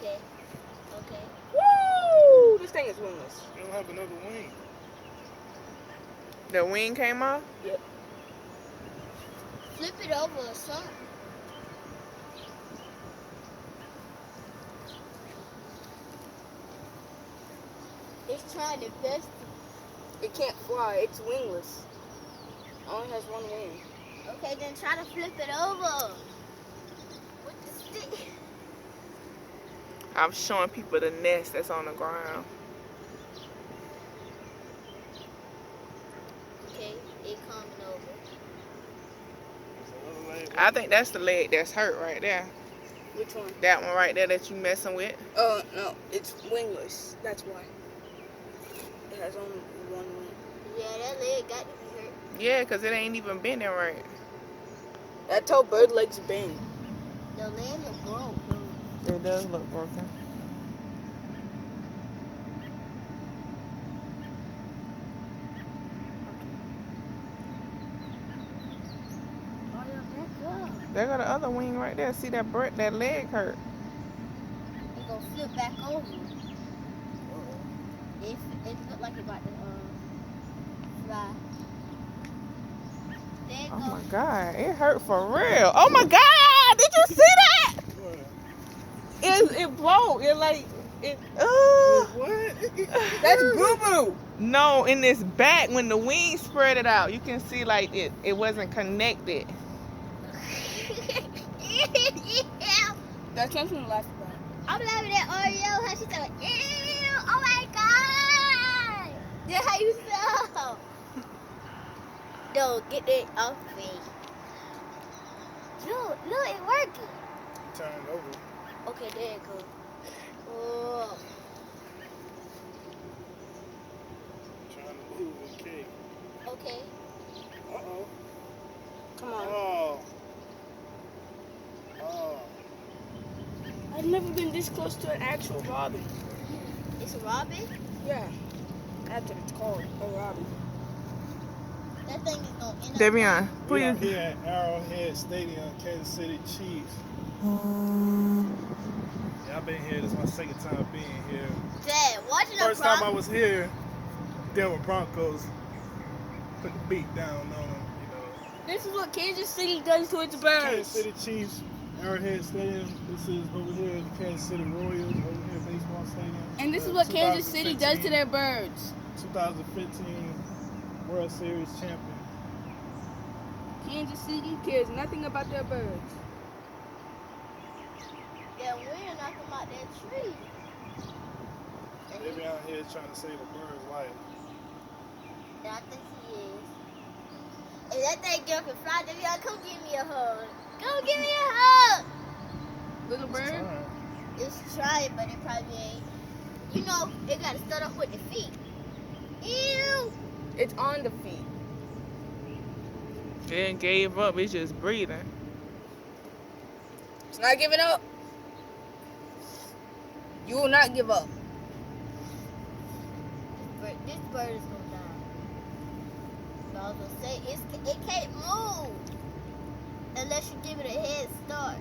Okay. Okay. Woo! This thing is wingless. You don't have another wing. The wing came off? Yep. Flip it over or something. It's trying to best. It can't fly. It's wingless. It only has one wing. Okay, then try to flip it over. With the stick. I'm showing people the nest that's on the ground. Okay, it coming over. There's another leg. I think that's the leg that's hurt right there. Which one? That one right there that you messing with. Oh, no. It's wingless. That's why. It has only one wing. Yeah, that leg got to be hurt. Yeah, because it ain't even bending right. That's how bird legs bend. The leg is broke. It does look broken. Oh, yeah, back up. There got the other wing right there. See that that leg hurt. It gonna flip back over. It look like it about to fly. There it Oh go. my God, it hurt for real. Oh my God, did you see that? What? It broke. It like it. What? That's boo-boo. No, in this back when the wings spread it out, you can see like it wasn't connected. Yeah. That's not gonna last about. I'm laughing at Oreo. How she said, ew, oh my God. That's how you feel. No, get it off me. Look, it's working. Turned over. Okay, there it goes. Oh. Trying to move a cake. Okay. Uh-oh. Come on. Oh. Oh. I've never been this close to an actual robin. It's a robin? Yeah. That's what it's called. A robin. That thing is going to end up. Davion, put We your are here at Arrowhead Stadium, Kansas City Chiefs. Yeah, I've been here. This is my second time being here. Dad, watching the First time I was here, Denver Broncos put the beat down on them, you know. This is what Kansas City does to its Kansas birds. City Chiefs, Arrowhead Stadium. This is over here the Kansas City Royals, over here baseball stadium. And this is what Kansas City does to their birds. 2015 World Series champion. Kansas City cares nothing about their birds. Yeah, we're knocking them out that tree. They be out here trying to save a bird's life. And I think he is. If that thing girl can fly, Davion, come give me a hug. Come give me a hug. Little It's bird. time. It's trying, but it probably ain't. You know, it got to start off with the feet. Ew. It's on the feet. it gave up. It's just breathing. It's not giving up. You will not give up. This bird is going to die. But I was going to say, it can't move unless you give it a head start.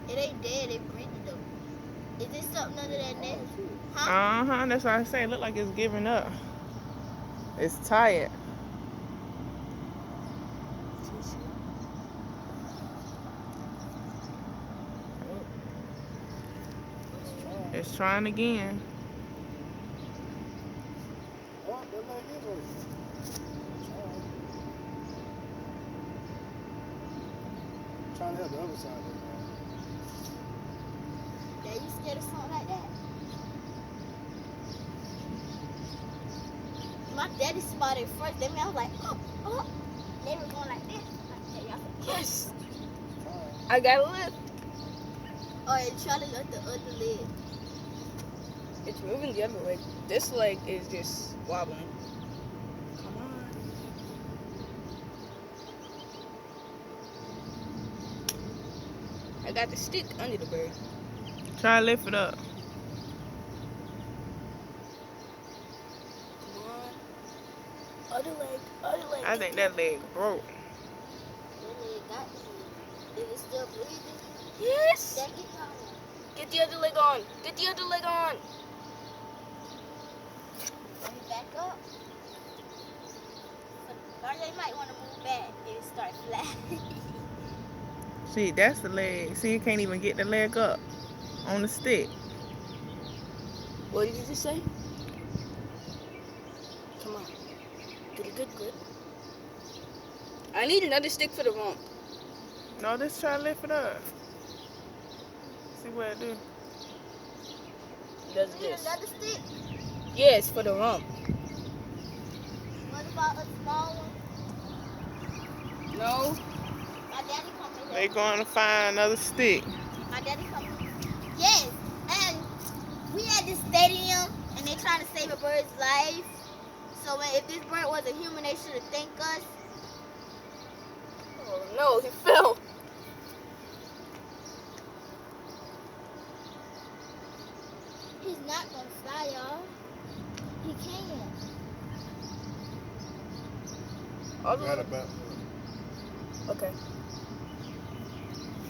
It ain't dead, it breathing though. Is this something under that nest? Huh? That's what I say. It look like it's giving up. It's tired. It's trying again. Oh, that leg is open. Trying to help the other side of it. Yeah, you scared of something like that? My daddy spotted first. Then I was like, oh. They were going like this. I said, yes. I got a lift. Oh, and try to lift the other leg. It's moving the other leg. This leg is just wobbling. Come on. I got the stick under the bird. Try to lift it up. Come on. Other leg. Other leg. I think that leg broke. That leg got me. Is it still breathing? Yes. That keep going. Get the other leg on. Get the other leg on. Let me back up. Or they might want to move back and start flat. See, that's the leg. See, you can't even get the leg up on the stick. What did you just say? Come on. Get a good grip. I need another stick for the rump. No, just try to lift it up. See what it do. It does You need this. another stick? Yes, for the rump. What about a small one? No. My daddy come in They here. going to find another stick. My daddy come in. Yes, and we at this stadium, and they trying to save a bird's life. So if this bird was a human, they should have thanked us. Oh no, he fell. He's not gonna fly, y'all. He can't. Right about. Okay.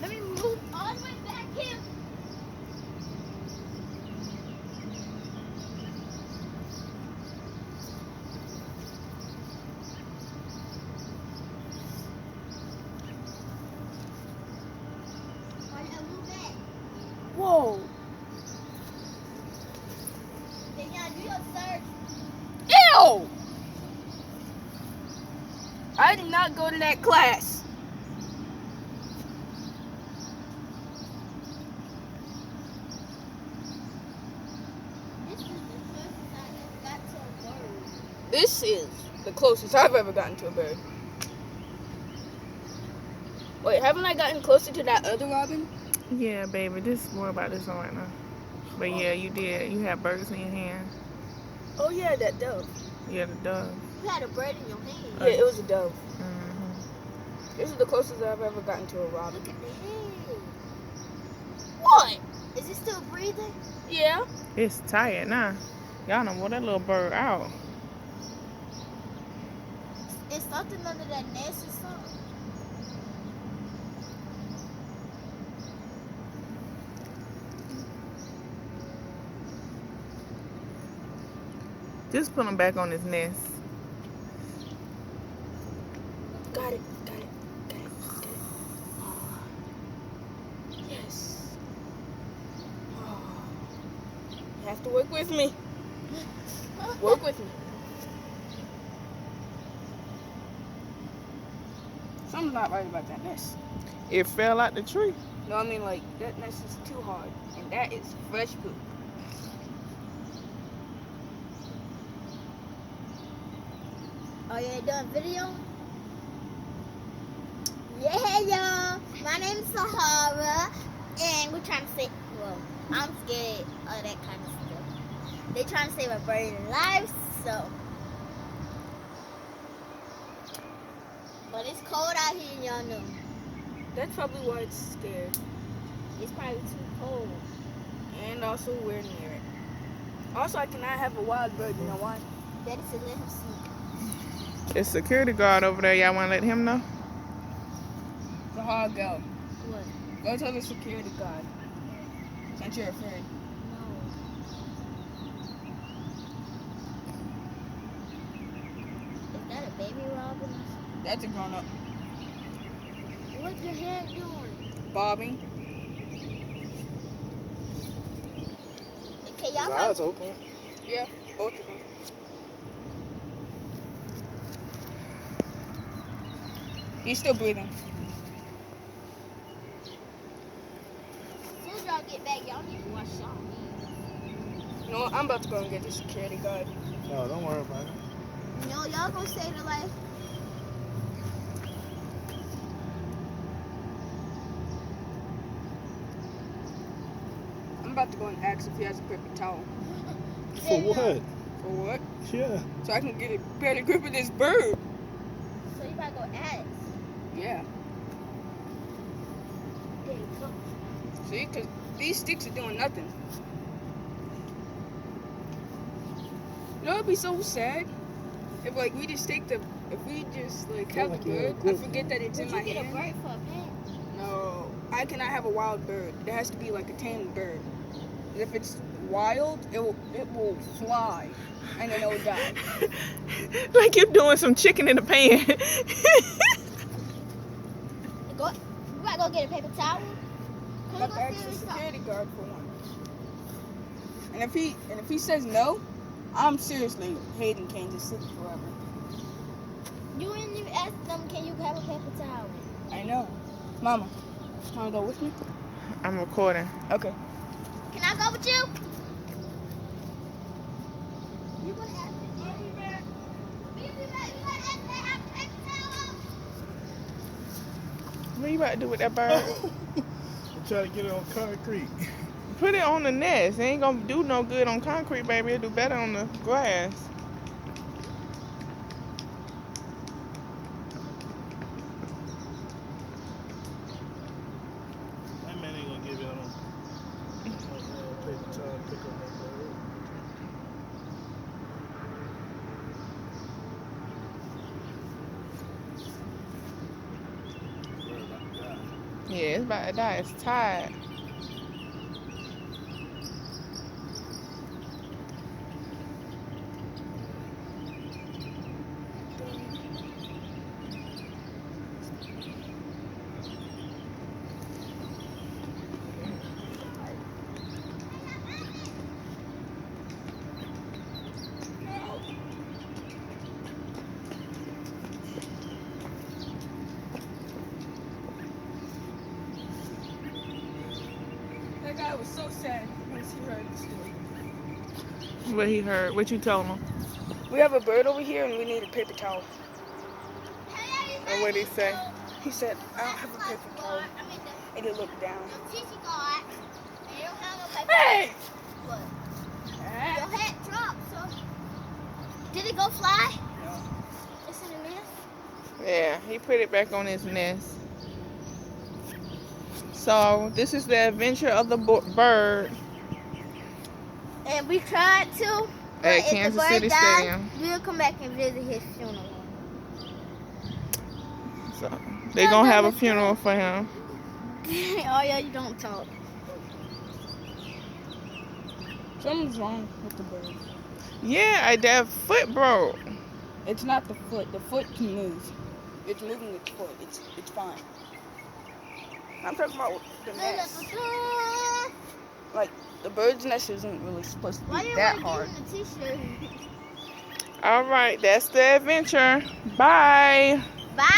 Let me move all the way back here. Move back. Whoa. Then y'all do your search. Ew! I did not go to that class. This is the closest I ever got to a bird. This is the closest I've ever gotten to a bird. Wait, haven't I gotten closer to that other robin? Yeah, baby, just worry about this one right now. But yeah, you did. You have birds in your hand. Oh yeah, that dove. Yeah, the dove. You had a bird in your hand. Yeah, it was a dove. Mm-hmm. This is the closest I've ever gotten to a robin. Look at the head. What? Is it still breathing? Yeah. It's tired now. Y'all know what that little bird out. Is something under that nest or something? Just put him back on his nest. Got it. Got it. Got it. Got it. Yes. Oh. You have to work with me. Work with me. Something's not right about that nest. It fell out the tree. No, I mean like that nest is too hard, and that is fresh poop. Oh, yeah, doing video? Yeah, y'all. My name's Sahara, and we're trying to save. Well, I'm scared of that kind of stuff. They're trying to save a bird's life, so. But it's cold out here, y'all know. That's probably why it's scared. It's probably too cold. And also we're near it. Also, I cannot have a wild bird. You know why? Daddy said let him see. There's security guard over there. Y'all want to let him know? Sahara, go. What? Go tell the security guard. Since you're afraid. No. Is that a baby robin? That's a grown up. What's your head doing? Bobbing. Okay, His y'all eyes open. Yeah, both of them. He's still breathing. As soon as y'all get back, y'all need to wash y'all hands. You know what? I'm about to go and get the security guard. No, don't worry about it. You know, y'all gonna save the life. I'm about to go and ask if he has a paper towel. For what? For what? Yeah. So I can get a better grip of this bird. So you gotta go ask. Yeah. There you go. See, because these sticks are doing nothing. You know, it'd be so sad if like we just take the, if we just like have the bird, I forget that it's in Would my you get a hand. bird for a pet? No, I cannot have a wild bird. It has to be like a tame bird. If it's wild, it will fly, and then it will die. Like you're doing some chicken in the pan. Go. You might go get a paper towel. Can I you have go to ask see the this security guard for one. And if he says no, I'm seriously hating Kansas City forever. You didn't even ask them, can you have a paper towel? I know. Mama, wanna go with me? I'm recording. Okay. Can I go with you? You gonna ask me? I'll be back. You gonna ask me to have a paper towel? What you about to do with that bird? I'm trying to get it on concrete. Put it on the nest. It ain't gonna do no good on concrete, baby. It'll do better on the grass. That man ain't gonna give you no paper towel to pick up that bird. Bird about to die. Yeah, it's about to die. It's tired. That guy was so sad once he heard the story. What he heard. What you told him. We have a bird over here and we need a paper towel. And what he say? He said, I don't have a paper towel. And he looked down. Hey! What? Your hat dropped, so. Did it go fly? No. It's in the nest. Yeah, he put it back on his nest. So this is the adventure of the bird And we tried to. But at if the Kansas bird City died, Stadium. we'll come back and visit his funeral. So they gonna have a funeral for him. Oh yeah, you don't talk. Something's wrong with the bird. Yeah, that foot broke. It's not the foot. The foot can move. It's moving its foot. It's fine. I'm talking about the nest. Like, the bird's nest isn't really supposed to Why be you that want hard. to give him a t-shirt? All right, that's the adventure. Bye. Bye.